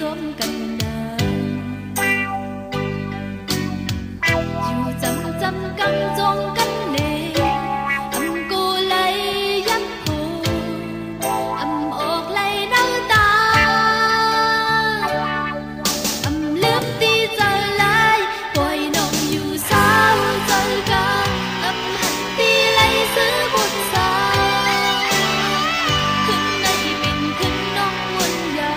จมกันดาอยู่จำกำจงกันเนอำกูไหลยักโผอำออกไหลน้ำตาอำลืมตีเจอลายปล่อยน้องอยู่สาวเจอกาอำหันตีไหลซื้อบุญสาขึ้นในบินขึ้นน้องวนยา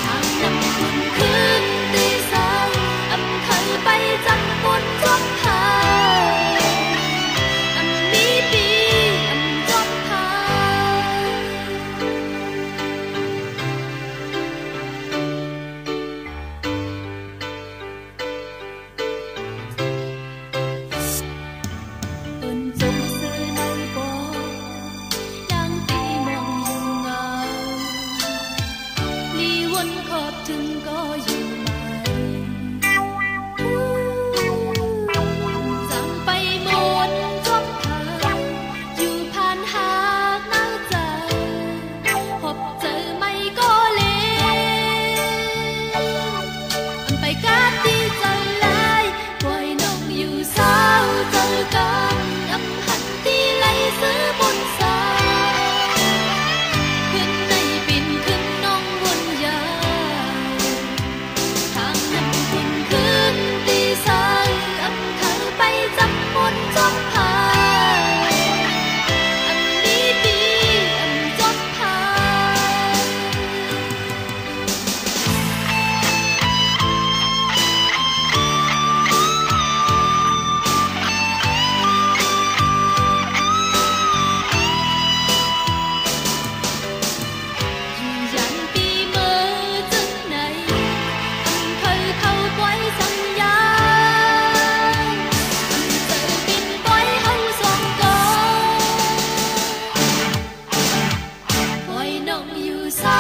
ทางนำคุณขึ้นตีสาวอำเคยไปจังบนจอมพาอำนี้ปีอำจอมพาเอิ้นจงซื้อในบ่นางตีมองอยู่เงาลีวนขอบถึงก็อยู่ไหมจำไปหมดจบทางอยู่ผ่านหากน้าใจพบเจอไม่ก็เลไปกาดที่เจอลายปล่อยน้องอยู่สาวเจอกันอำหันที่ไหลซื้อบนสาขึ้นในบินขึ้นน้องวนยาทางนั้นคุณขึ้นตีสายอำเคยไปจับบนจอมพาอำนี้ดีอำจอมพาอยู่ยันปีเมื่อจึงไหนอำเคยเข้าไว้สัญญาอำเจอบินปล่อยเฮาสองก่อนปล่อยน้องอยู่สา